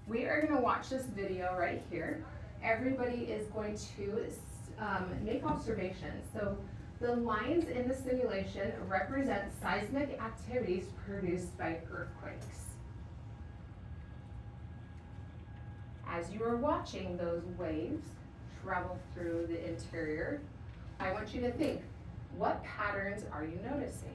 We are going to watch this video right here. Everybody is going to make observations. So the lines in the simulation represent seismic activities produced by earthquakes. As you are watching those waves travel through the interior, I want you to think, what patterns are you noticing?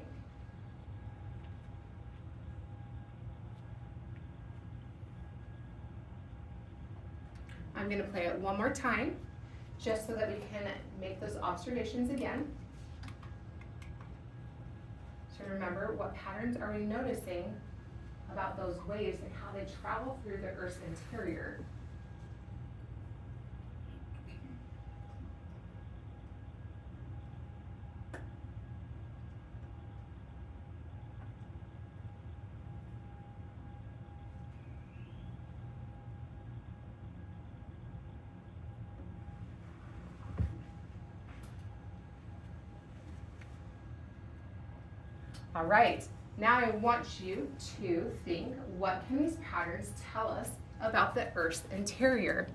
I'm going to play it one more time, just so that we can make those observations again. So remember, what patterns are we noticing about those waves and how they travel through the Earth's interior? All right, now I want you to think, what can these patterns tell us about the Earth's interior?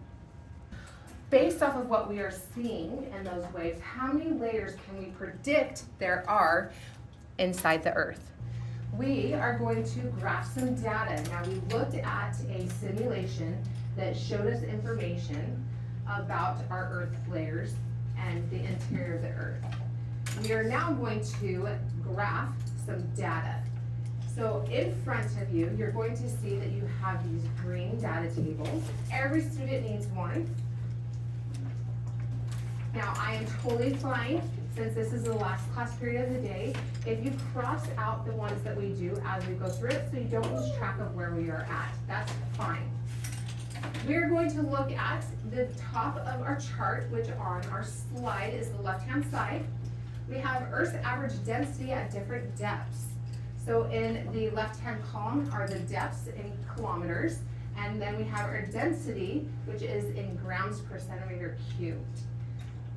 Based off of what we are seeing in those waves, how many layers can we predict there are inside the Earth? We are going to graph some data. Now, we looked at a simulation that showed us information about our Earth layers and the interior of the Earth. We are now going to graph some data. So in front of you, you're going to see that you have these green data tables. Every student needs one. Now, I am totally fine, since this is the last class period of the day, if you cross out the ones that we do as we go through it, so you don't lose track of where we are at. That's fine. We're going to look at the top of our chart, which on our slide is the left-hand side. We have Earth's average density at different depths. So in the left-hand column are the depths in kilometers, and then we have our density, which is in grams per centimeter cubed.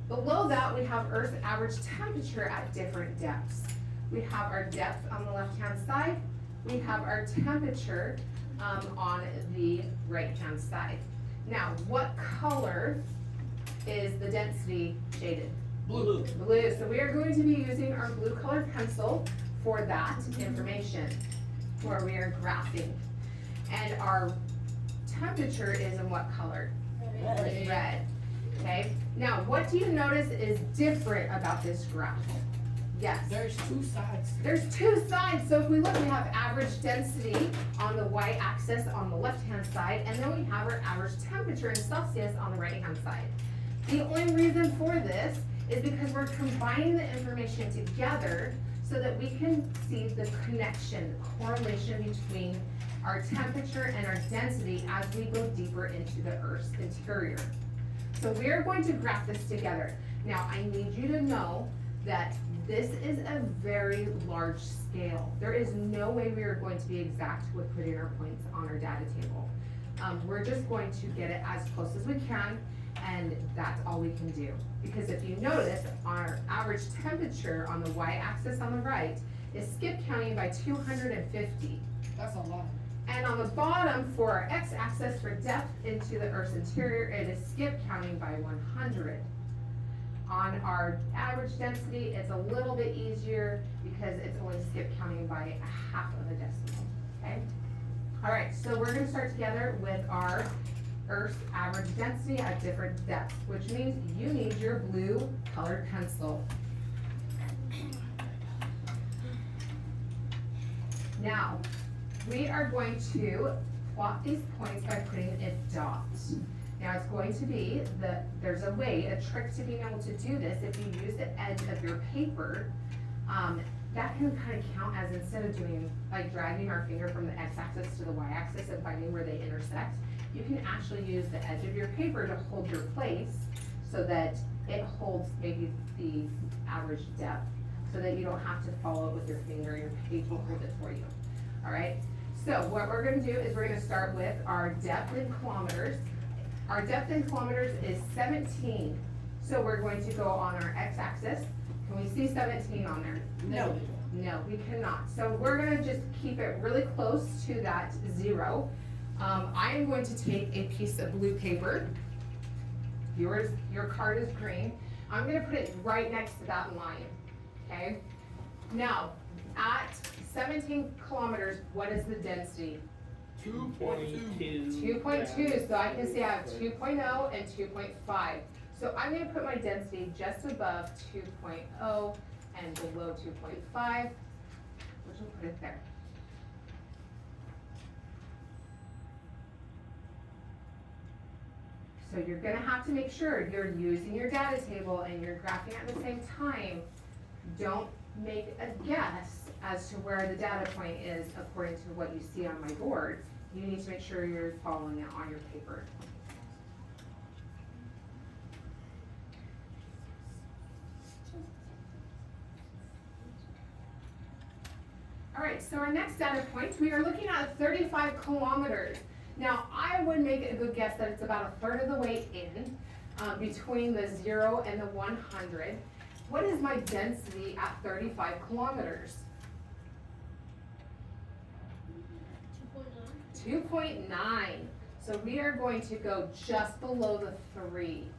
Below that, we have Earth's average temperature at different depths. We have our depth on the left-hand side. We have our temperature on the right-hand side. Now, what color is the density shaded? Blue. Blue. So we are going to be using our blue colored pencil for that information, where we are graphing. And our temperature is in what color? Red. Red. Okay. Now, what do you notice is different about this graph? Yes. There's two sides. There's two sides. So if we look, we have average density on the y-axis on the left-hand side, and then we have our average temperature in Celsius on the right-hand side. The only reason for this is because we're combining the information together so that we can see the connection, the correlation between our temperature and our density as we go deeper into the Earth's interior. So we are going to graph this together. Now, I need you to know that this is a very large scale. There is no way we are going to be exact with putting our points on our data table. We're just going to get it as close as we can, and that's all we can do. Because if you notice, our average temperature on the y-axis on the right is skip counting by 250. That's a lot. And on the bottom, for our x-axis for depth into the Earth's interior, it is skip counting by 100. On our average density, it's a little bit easier because it's only skip counting by a half of a decimal, okay? All right, so we're gonna start together with our Earth's average density at different depths, which means you need your blue colored pencil. Now, we are going to plot these points by putting a dot. Now it's going to be, there's a way, a trick to being able to do this. If you use the edge of your paper, that can kind of count as, instead of doing, like dragging our finger from the x-axis to the y-axis and finding where they intersect, you can actually use the edge of your paper to hold your place so that it holds maybe the average depth, so that you don't have to follow it with your finger. Your page will hold it for you. All right? So what we're going to do is we're going to start with our depth in kilometers. Our depth in kilometers is 17. So we're going to go on our x-axis. Can we see 17 on there? No. No, we cannot. So we're going to just keep it really close to that 0. I am going to take a piece of blue paper. Your card is green. I'm gonna put it right next to that line, okay? Now, at 17 kilometers, what is the density? 2.2. 2.2, so I can say I have 2.0 and 2.5. So I'm gonna put my density just above 2.0 and below 2.5, which will put it there. So you're gonna have to make sure you're using your data table and you're graphing at the same time. Don't make a guess as to where the data point is according to what you see on my board. You need to make sure you're following it on your paper. All right, so our next data point, we are looking at 35 kilometers. Now, I would make a good guess that it's about a third of the way in, between the 0 and the 100. What is my density at 35 kilometers? 2.9. So we are going to go just below the 3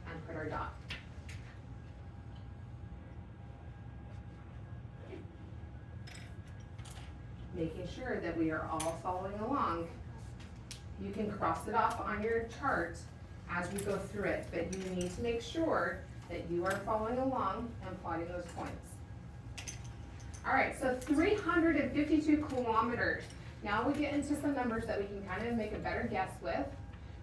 and put our dot. Making sure that we are all following along. You can cross it off on your chart as we go through it, but you need to make sure that you are following along and plotting those points. All right, so 352 kilometers. Now we get into some numbers that we can kind of make a better guess with.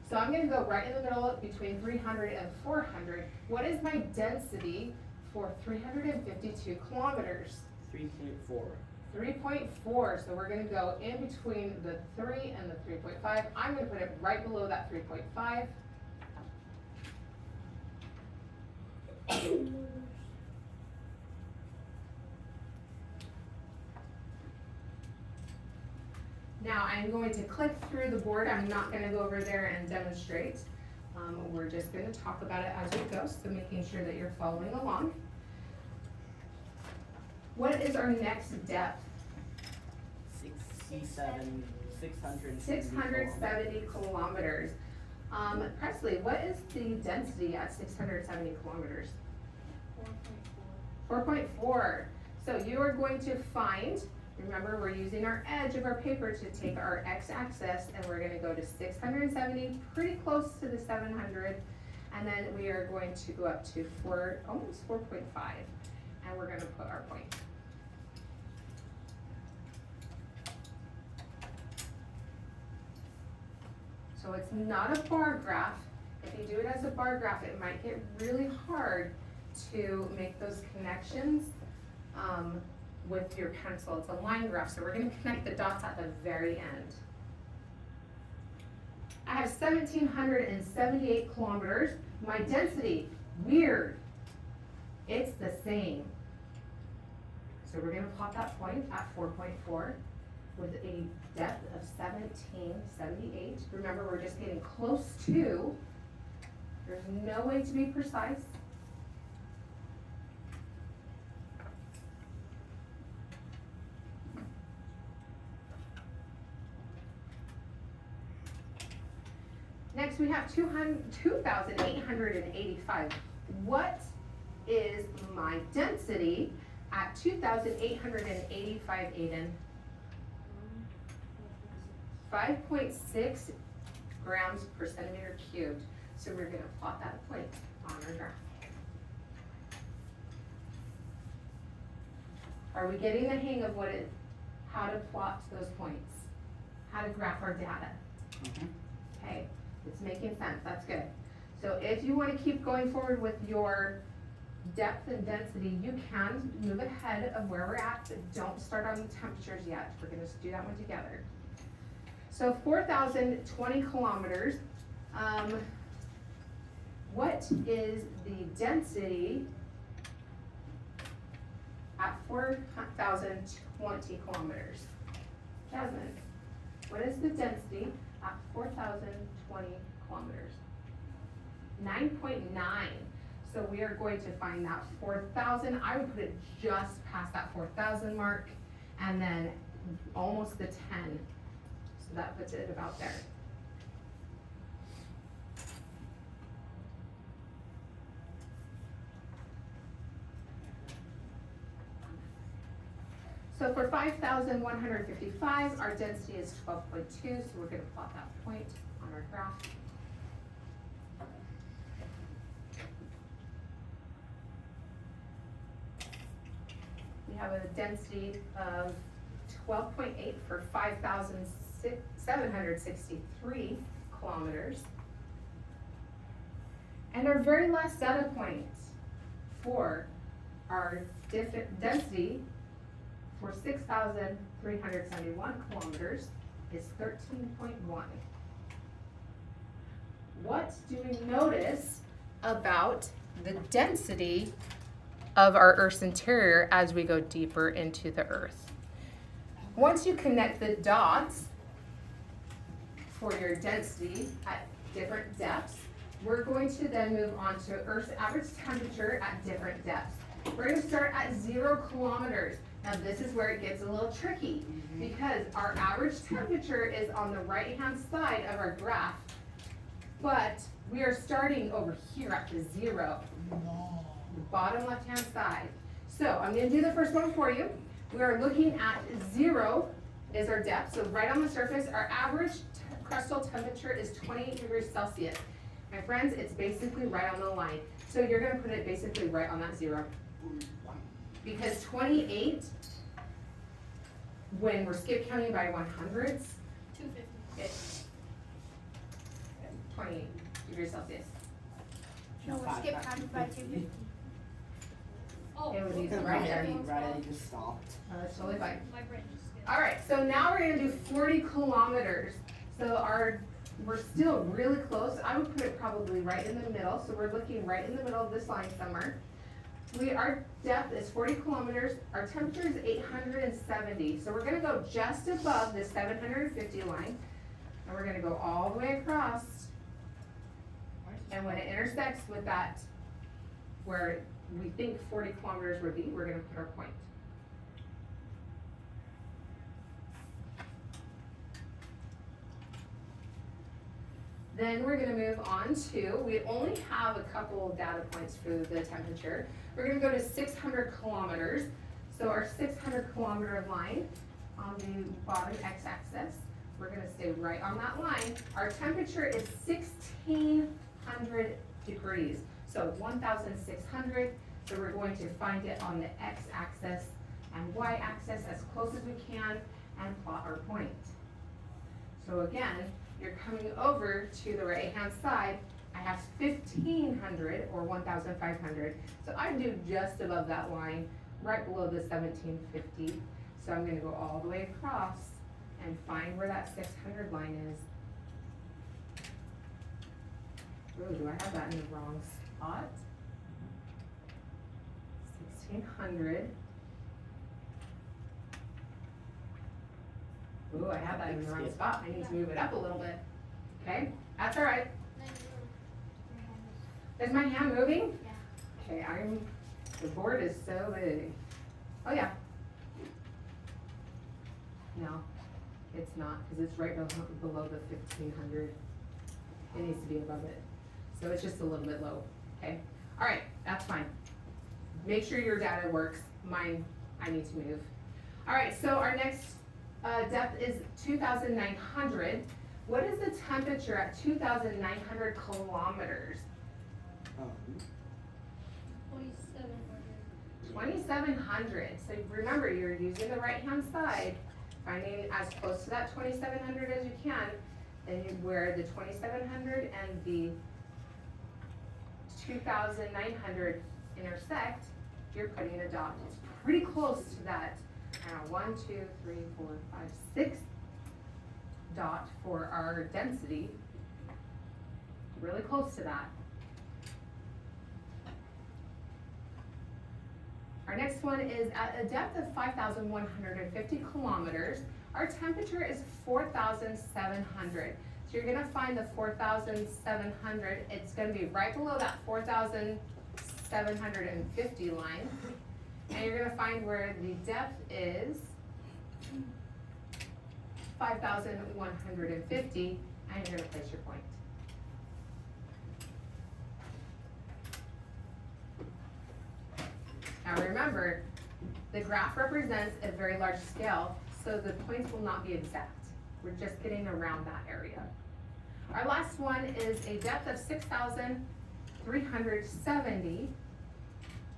So I'm gonna go right in the middle between 300 and 400. What is my density for 352 kilometers? 3.4. 3.4, so we're gonna go in between the 3 and the 3.5. I'm gonna put it right below that 3.5. Now I'm going to click through the board. I'm not gonna go over there and demonstrate. We're just gonna talk about it as we go, so making sure that you're following along. What is our next depth? 670 kilometers. Presley, what is the density at 670 kilometers? 4.4. So you are going to find, remember we're using our edge of our paper to take our x-axis, and we're gonna go to 670, pretty close to the 700, and then we are going to go up to almost 4.5, and we're gonna put our point. So it's not a bar graph. If you do it as a bar graph, it might get really hard to make those connections with your pencil. It's a line graph, so we're gonna connect the dots at the very end. I have 1,778 kilometers. My density, weird. It's the same. So we're gonna plot that point at 4.4 with a depth of 1,778. Remember, we're just getting close to. There's no way to be precise. Next, we have 2,885. What is my density at 2,885, Aiden? 5.6 grams per centimeter cubed. So we're gonna plot that point on our graph. Are we getting the hang of how to plot those points? How to graph our data? Okay, it's making sense, that's good. So if you wanna keep going forward with your depth and density, you can move ahead of where we're at, but don't start on the temperatures yet. We're gonna do that one together. So 4,020 kilometers, what is the density at 4,020 kilometers? Jasmine, what is the density at 4,020 kilometers? 9.9. So we are going to find that 4,000. I would put it just past that 4,000 mark, and then almost the 10. So So that puts it about there. So for 5,155, our density is 12.2, so we're gonna plot that point on our graph. We have a density of 12.8 for 5,763 kilometers. And our very last data point for our density for 6,371 kilometers is 13.1. What do we notice about the density of our Earth's interior as we go deeper into the Earth? Once you connect the dots for your density at different depths, we're going to then move on to Earth's average temperature at different depths. We're going to start at 0 kilometers. Now this is where it gets a little tricky because our average temperature is on the right-hand side of our graph, but we are starting over here at the 0, the bottom left-hand side. So I'm going to do the first one for you. We are looking at 0 is our depth, so right on the surface. Our average crustal temperature is 28 degrees Celsius. My friends, it's basically right on the line. So you're going to put it basically right on that 0. Because 28, when we're skip counting by 100s, 250. it's 28 degrees Celsius. No, we're skip counting by 250. Oh, It would be okay. right there. Right, just stopped. That's totally fine. My brain just skipped. All right, so now we're gonna do 40 kilometers. So we're still really close. I would put it probably right in the middle. So we're looking right in the middle of this line somewhere. Our depth is 40 kilometers. Our temperature is 870. So we're gonna go just above the 750 line. And we're gonna go all the way across. And when it intersects with that, where we think 40 kilometers would be, we're gonna put our point. Then we're gonna move on to, we only have a couple of data points for the temperature. We're gonna go to 600 kilometers. So our 600 kilometer line on the bottom x-axis, we're gonna stay right on that line. Our temperature is 1,600 degrees. So 1,600, so we're going to find it on the x-axis and y-axis as close as we can and plot our point. So again, you're coming over to the right-hand side. I have 1,500 or 1,500. So I do just above that line, right below the 1,750. So I'm gonna go all the way across and find where that 600 line is. Oh, do I have that in the wrong spot? 1,600. Ooh, I have that in the wrong spot. I need to move it up a little bit. Okay, that's all right. Is my hand moving? Yeah. Okay, the board is so big. Oh, yeah. No, it's not, because it's right below the 1,500. It needs to be above it. So it's just a little bit low, okay? All right, that's fine. Make sure your data works. Mine, I need to move. All right, so our next depth is 2,900. What is the temperature at 2,900 kilometers? 2,700. 2,700. So remember, you're using the right-hand side, finding as close to that 2,700 as you can. Then where the 2,700 and the 2,900 intersect, you're putting a dot. It's pretty close to that 1, 2, 3, 4, 5, 6 dot for our density. Really close to that. Our next one is at a depth of 5,150 kilometers. Our temperature is 4,700. So you're gonna find the 4,700. It's gonna be right below that 4,750 line. And you're gonna find where the depth is 5,150, and you're gonna place your point. Now remember, the graph represents a very large scale, so the points will not be exact. We're just getting around that area. Our last one is a depth of 6,370.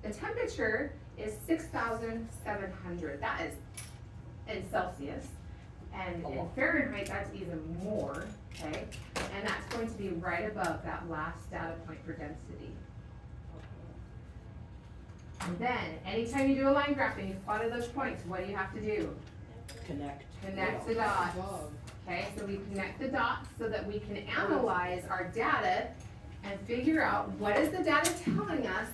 The temperature is 6,700. That is in Celsius. And in Fahrenheit, that's even more, okay? And that's going to be right above that last data point for density. And then, anytime you do a line graph and you've plotted those points, what do you have to do? Connect. Connect the dots. Above. Okay, so we connect the dots so that we can analyze our data and figure out what is the data telling us,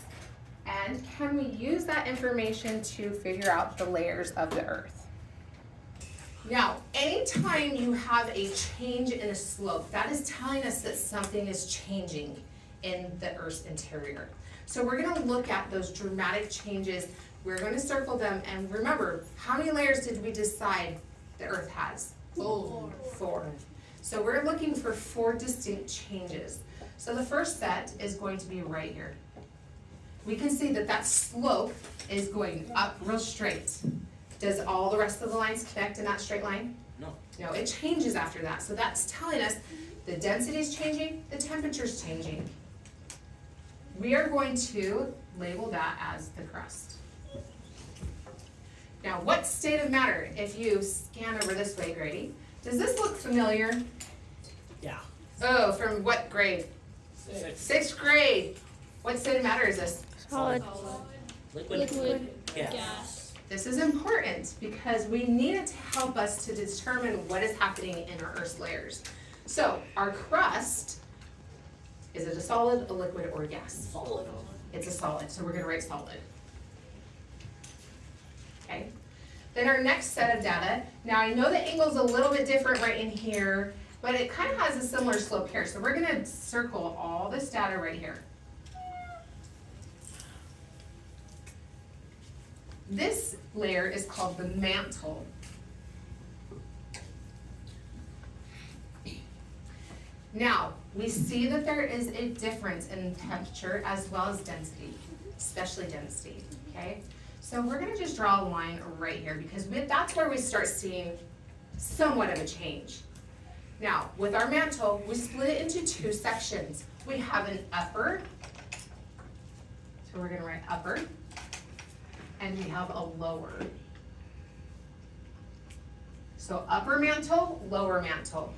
and can we use that information to figure out the layers of the earth. Now, anytime you have a change in a slope, that is telling us that something is changing in the Earth's interior. So we're gonna look at those dramatic changes, we're gonna circle them, and remember, how many layers did we decide the Earth has? 4. So we're looking for 4 distinct changes. So the first set is going to be right here. We can see that that slope is going up real straight. Does all the rest of the lines connect in that straight line? No. No, it changes after that. So that's telling us the density is changing, the temperature is changing. We are going to label that as the crust. Now, what state of matter, if you scan over this way, Grady, does this look familiar? Yeah. Oh, from what grade? 6th grade. What state of matter is this? Solid. Liquid. Gas. This is important because we need it to help us to determine what is happening in our Earth's layers. So, our crust, is it a solid, a liquid, or a gas? Solid. It's a solid, so we're gonna write solid. Okay, then our next set of data, now I know the angle's a little bit different right in here, but it kind of has a similar slope here, so we're gonna circle all this data right here. This layer is called the mantle. Now, we see that there is a difference in temperature as well as density, especially density, okay? So we're gonna just draw a line right here because that's where we start seeing somewhat of a change. Now, with our mantle, we split it into 2 sections. We have an upper, so we're gonna write upper, and we have a lower. So upper mantle, lower mantle.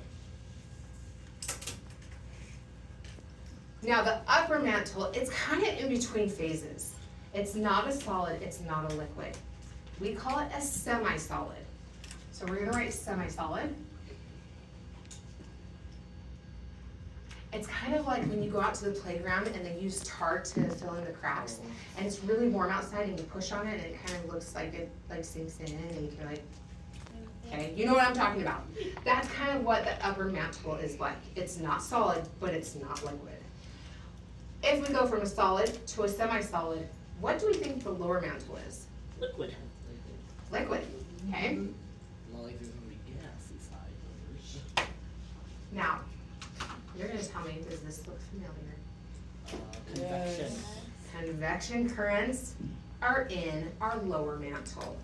Now the upper mantle, it's kind of in between phases. It's not a solid, it's not a liquid. We call it a semi-solid. So we're gonna write semi-solid. It's kind of like when you go out to the playground and they use tar to fill in the cracks, and it's really warm outside and you push on it and it kind of looks like it like sinks in and you're like, okay, you know what I'm talking about. That's kind of what the upper mantle is like. It's not solid, but it's not liquid. If we go from a solid to a semi-solid, what do we think the lower mantle is? Liquid. Liquid, okay? Not like there's gonna be gas inside. Now, you're gonna tell me, does this look familiar? Convection. Convection currents are in our lower mantle,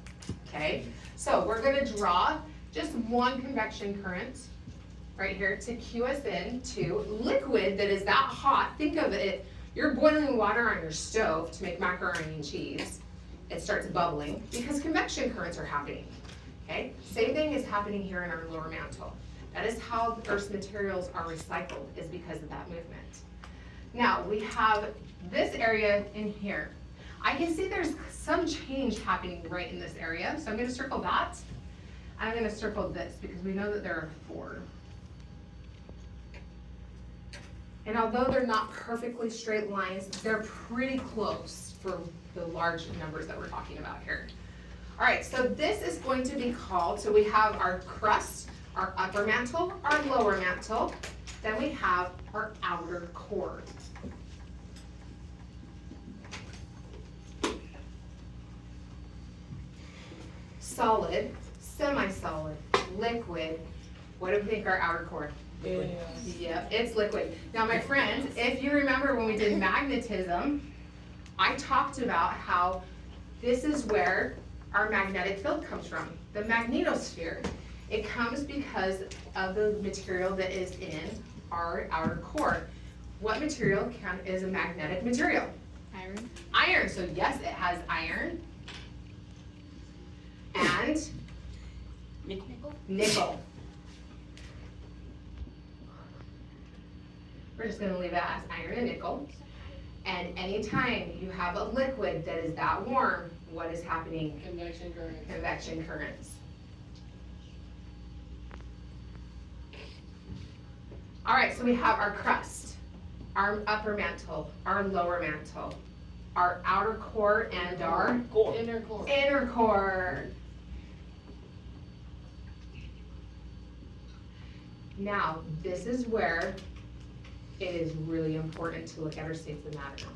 okay? So we're gonna draw just one convection current right here to cue us in to liquid that is that hot. Think of it, you're boiling water on your stove to make macaroni and cheese. It starts bubbling because convection currents are happening, okay? Same thing is happening here in our lower mantle. That is how Earth's materials are recycled, is because of that movement. Now, we have this area in here. I can see there's some change happening right in this area, so I'm gonna circle that. And I'm gonna circle this because we know that there are 4. And although they're not perfectly straight lines, they're pretty close for the large numbers that we're talking about here. All right, so this is going to be called, so we have our crust, our upper mantle, our lower mantle, then we have our outer core. Solid, semi-solid, liquid, What do we think our outer core? Yeah. Yep, it's liquid. Now, my friends, if you remember when we did magnetism, I talked about how this is where our magnetic field comes from, the magnetosphere. It comes because of the material that is in our outer core. What material is a magnetic material? Iron. Iron, so yes, it has iron and Nickel. nickel. We're just gonna leave it as iron and nickel. And anytime you have a liquid that is that warm, what is happening? Convection current. Convection currents. All right, so we have our crust, our upper mantle, our lower mantle, our outer core, and our Core. Inner core. inner core. Now, this is where it is really important to look at our states of matter.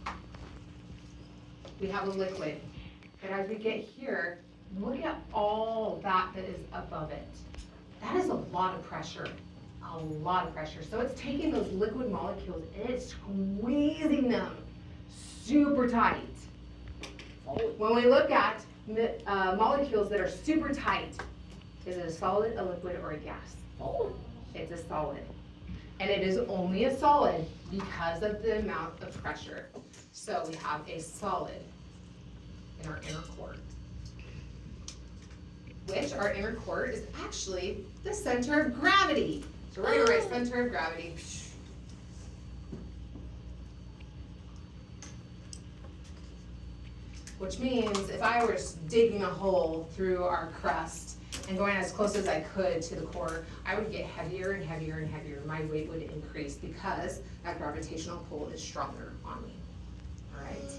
We have a liquid, and as we get here, look at all that is above it. That is a lot of pressure, a lot of pressure. So it's taking those liquid molecules and it's squeezing them super tight. When we look at molecules that are super tight, is it a solid, a liquid, or a gas? It's a solid. And it is only a solid because of the amount of pressure. So we have a solid in our inner core, which our inner core is actually the center of gravity. So we're gonna write center of gravity. Which means if I were just digging a hole through our crust and going as close as I could to the core, I would get heavier and heavier and heavier. My weight would increase because that gravitational pull is stronger on me. All right?